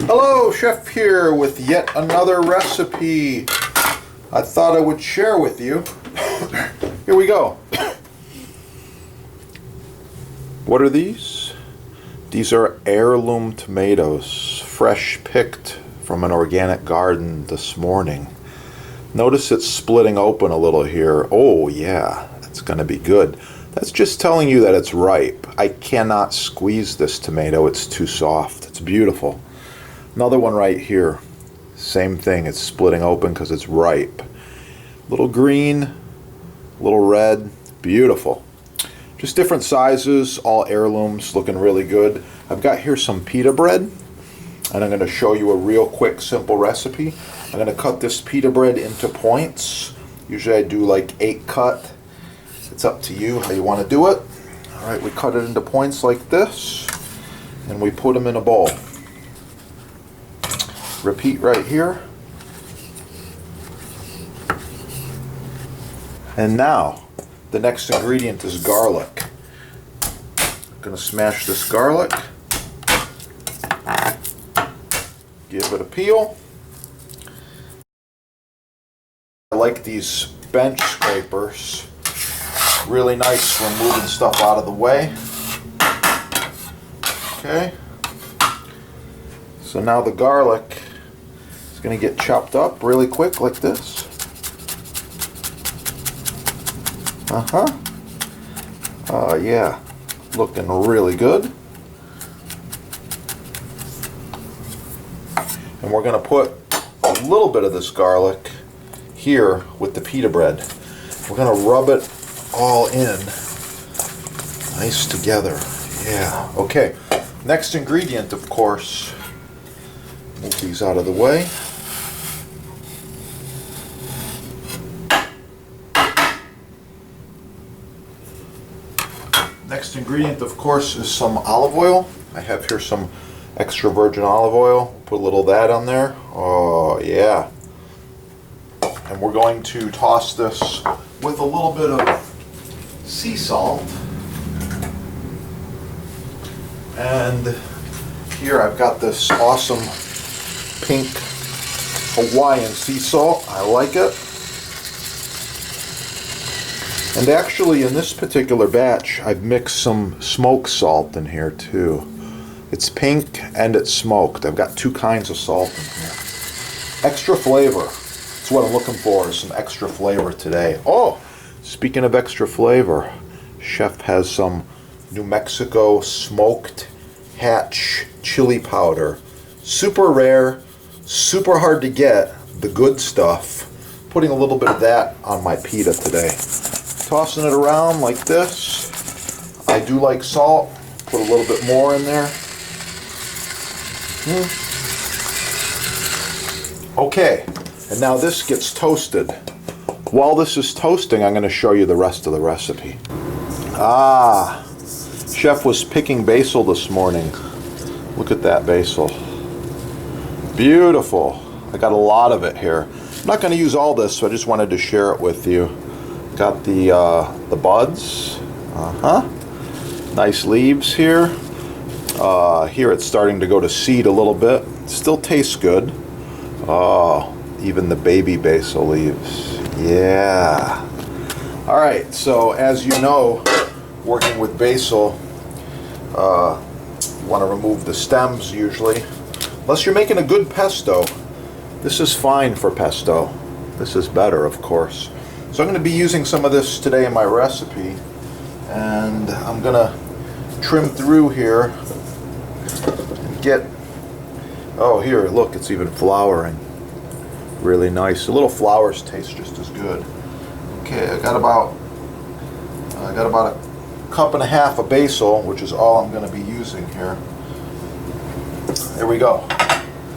Hello, Chef here with yet another recipe I thought I would share with you. Here we go. What are these? These are heirloom tomatoes, fresh picked from an organic garden this morning. Notice it's splitting open a little here. Oh yeah, that's going to be good. That's just telling you that it's ripe. I cannot squeeze this tomato, it's too soft. It's beautiful. Another one right here. Same thing, it's splitting open because it's ripe. Little green, little red, beautiful. Just different sizes, all heirlooms, looking really good. I've got here some pita bread, and I'm going to show you a real quick, simple recipe. I'm going to cut this pita bread into points. Usually I do like 8 cut. It's up to you how you want to do it. Alright, we cut it into points like this, and we put them in a bowl. Repeat right here. And now, the next ingredient is garlic. I'm going to smash this garlic. Give it a peel. I like these bench scrapers. Really nice for moving stuff out of the way. Okay. So now the garlic is going to get chopped up really quick like this. Yeah. Looking really good. And we're going to put a little bit of this garlic here with the pita bread. We're going to rub it all in nice together. Yeah. Okay. Next ingredient, of course. Move these out of the way. Next ingredient, of course, is some olive oil. I have here some extra virgin olive oil. Put a little of that on there. Oh, yeah. And we're going to toss this with a little bit of sea salt. And here I've got this awesome pink Hawaiian sea salt. I like it. And actually in this particular batch I've mixed some smoked salt in here too. It's pink and it's smoked. I've got 2 kinds of salt in here. Extra flavor. That's what I'm looking for, is some extra flavor today. Oh, speaking of extra flavor, Chef has some New Mexico smoked hatch chili powder. Super rare, super hard to get, the good stuff. Putting a little bit of that on my pita today. Tossing it around like this. I do like salt. Put a little bit more in there. Okay, and now this gets toasted. While this is toasting, I'm going to show you the rest of the recipe. Chef was picking basil this morning. Look at that basil. Beautiful. I got a lot of it here. I'm not going to use all this, so I just wanted to share it with you. Got the buds. Nice leaves here. Here it's starting to go to seed a little bit. Still tastes good. Even the baby basil leaves. Yeah. Alright, so as you know, working with basil, you want to remove the stems usually. Unless you're making a good pesto. This is fine for pesto. This is better, of course. So I'm going to be using some of this today in my recipe. And I'm going to trim through here and get... Oh, here, look, it's even flowering. Really nice. The little flowers taste just as good. Okay, I got about a cup and a half of basil, which is all I'm going to be using here. There we go.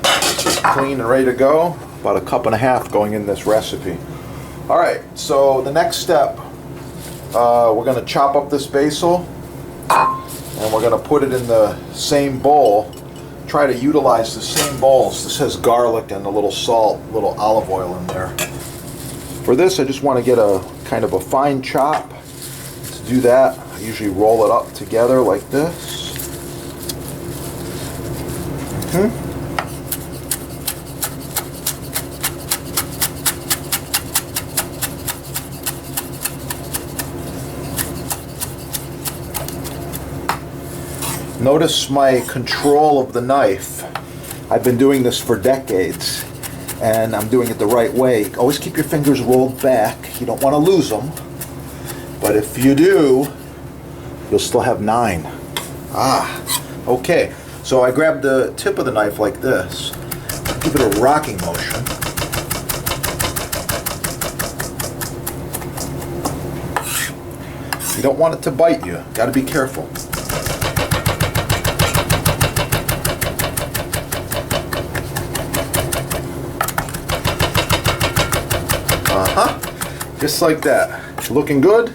It's just clean and ready to go. About a cup and a half going in this recipe. Alright, so the next step, we're going to chop up this basil and we're going to put it in the same bowl. Try to utilize the same bowls. This has garlic and a little salt, a little olive oil in there. For this, I just want to get a kind of a fine chop. To do that, I usually roll it up together like this. Notice my control of the knife. I've been doing this for decades, and I'm doing it the right way. Always keep your fingers rolled back. You don't want to lose them. But if you do, you'll still have 9. Okay. So I grab the tip of the knife like this. Give it a rocking motion. You don't want it to bite you. Got to be careful. Just like that. Looking good.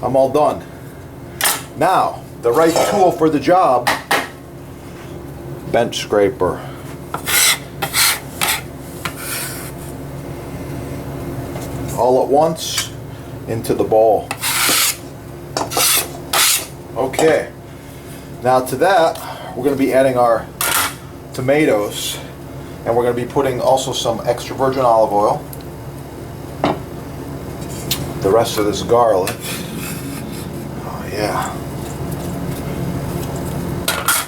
I'm all done. Now, the right tool for the job, bench scraper. All at once into the bowl. Okay. Now to that, we're going to be adding our tomatoes, and we're going to be putting also some extra virgin olive oil. The rest of this garlic. Oh yeah.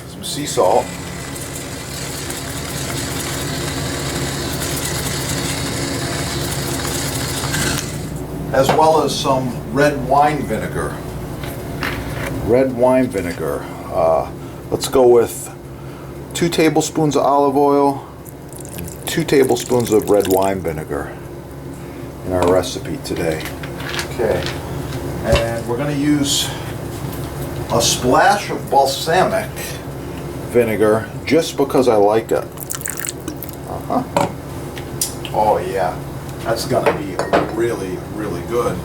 Some sea salt. As well as some red wine vinegar. Red wine vinegar. Let's go with 2 tablespoons of olive oil and 2 tablespoons of red wine vinegar in our recipe today. Okay, and we're going to use a splash of balsamic vinegar just because I like it. Oh yeah, that's going to be really, really good.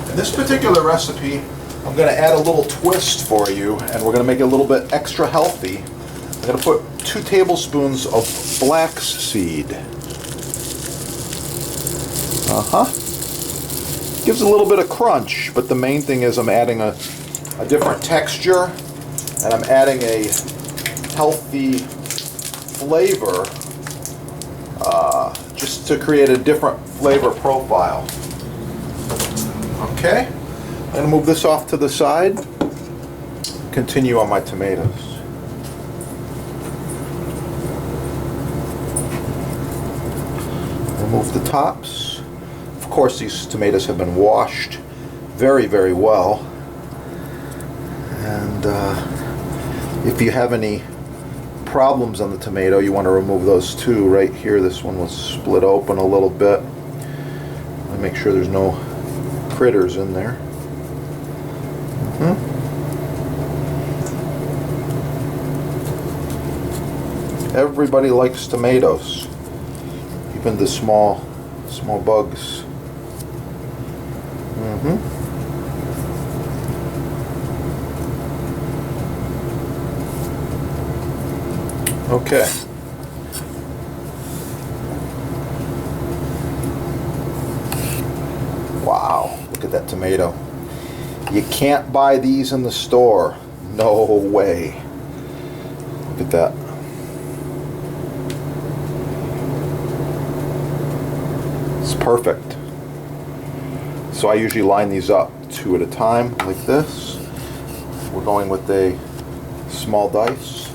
In this particular recipe, I'm going to add a little twist for you, and we're going to make it a little bit extra healthy. I'm going to put 2 tablespoons of flaxseed. Gives a little bit of crunch, but the main thing is I'm adding a different texture, and I'm adding a healthy flavor just to create a different flavor profile. Okay, I'm going to move this off to the side. Continue on my tomatoes. Remove the tops. Of course, these tomatoes have been washed very, very well. And if you have any problems on the tomato, you want to remove those too. Right here, this one was split open a little bit. Make sure there's no critters in there. Everybody likes tomatoes, even the small bugs. Okay. Wow, look at that tomato. You can't buy these in the store. No way. Look at that. It's perfect. So I usually line these up 2 at a time like this. We're going with a small dice.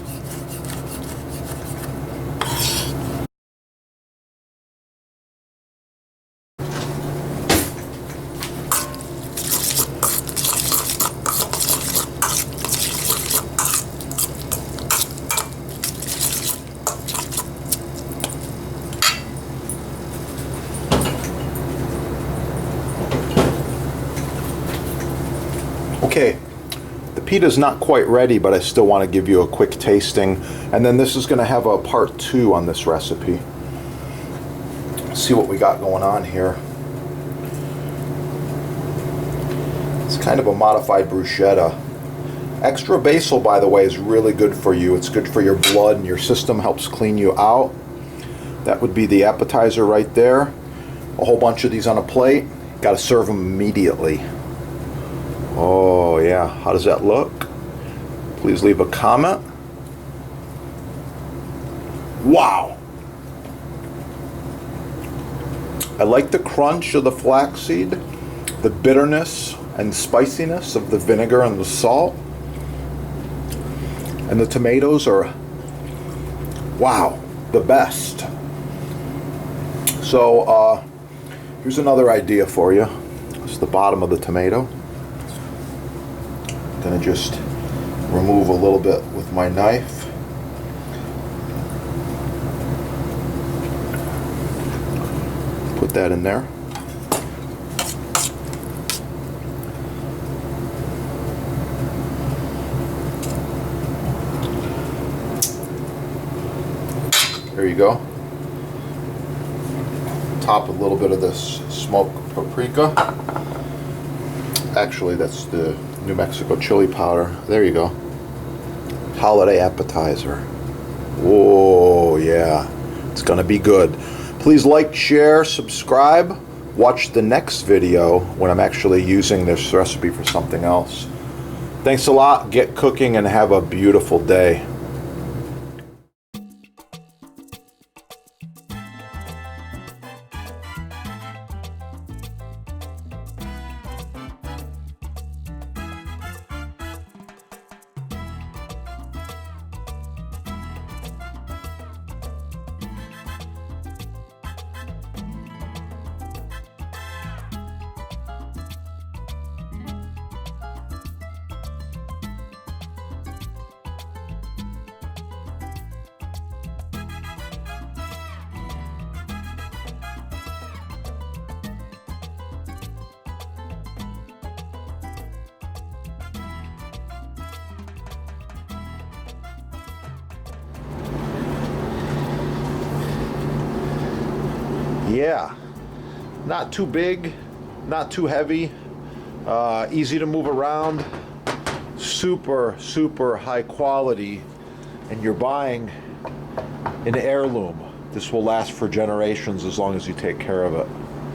Okay, the pita's not quite ready, but I still want to give you a quick tasting. And then this is going to have a part 2 on this recipe. Let's see what we got going on here. It's kind of a modified bruschetta. Extra basil, by the way, is really good for you. It's good for your blood and your system, helps clean you out. That would be the appetizer right there. A whole bunch of these on a plate. Got to serve them immediately. Oh yeah, how does that look? Please leave a comment. Wow! I like the crunch of the flaxseed, the bitterness and spiciness of the vinegar and the salt. And the tomatoes are, wow, the best. So here's another idea for you. This is the bottom of the tomato. I'm gonna just remove a little bit with my knife. Put that in there. There you go. Top a little bit of this smoked paprika. Actually, that's the New Mexico chili powder. There you go. Holiday appetizer. Oh, yeah. It's gonna be good. Please like, share, subscribe. Watch the next video when I'm actually using this recipe for something else. Thanks a lot. Get cooking and have a beautiful day. Yeah, not too big, not too heavy, easy to move around, super, super high quality, and you're buying an heirloom. This will last for generations as long as you take care of it.